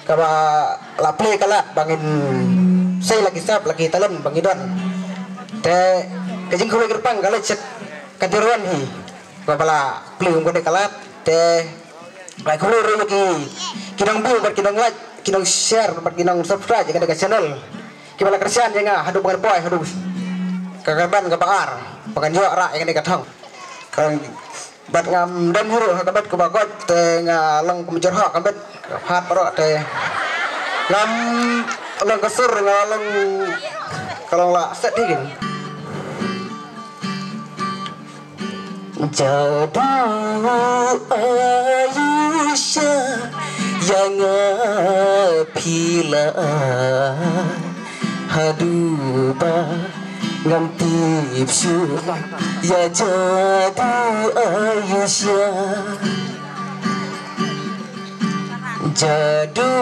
kaba la play kala bangin say lagi sap lagi talon bangidon te kajing khule gerpang kala cek kadiruan hi kaba play ngode kala te lagi khule lagi kinang bu ber kinang like kinang share ber kinang subscribe jaga dekat channel kibala kerjaan jangan hadu bangan boy hadu kagaban kabar pakan jo ra yang dekat hang kang bat ngam dan huru kabat ke bagot te ngalang kumjor ha kabat hat paro te ngam lang kasur ngalang kalau la set digin jadu ayusha yang pila haduba ngam tipsu ya jadu ayusha jadu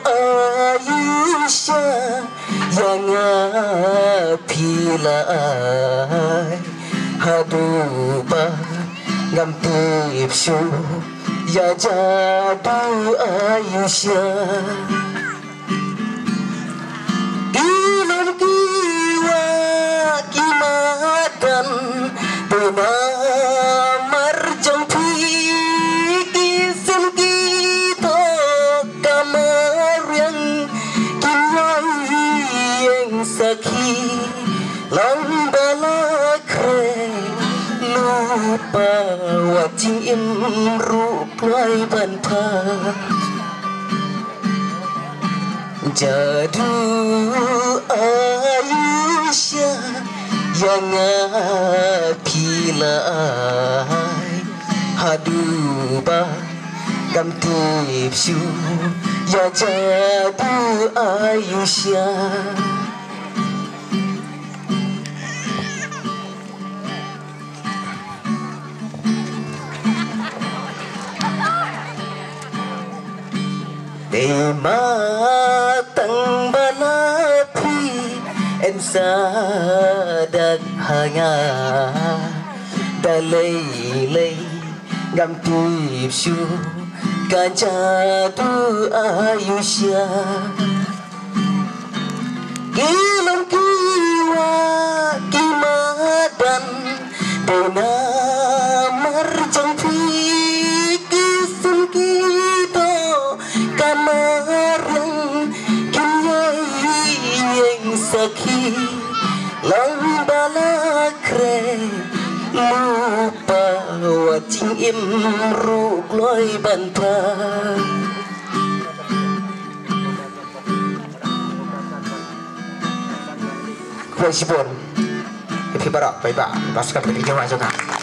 ayusha yang pila haduba ngam tipsu ya jadu ayusha ilan kiwa kimadan tuna marjang pikisan kita kamar yang kinai yang sakit lambalakre lupa wajing imru plai banta jadu ayusha yang pilai haduba gam tipsu ya jadu ayusha matang balapi ensa dag hanga dalai ngam tipsu kanjadu ayusha gilam kiwa kimadan dona marjang pikisan kita kamar kinai yang sakit lambalakre lupa wajing imru gloi banta Kuai sipun, ipi barak, baik-baik, pasukan pergi jauh aja kan.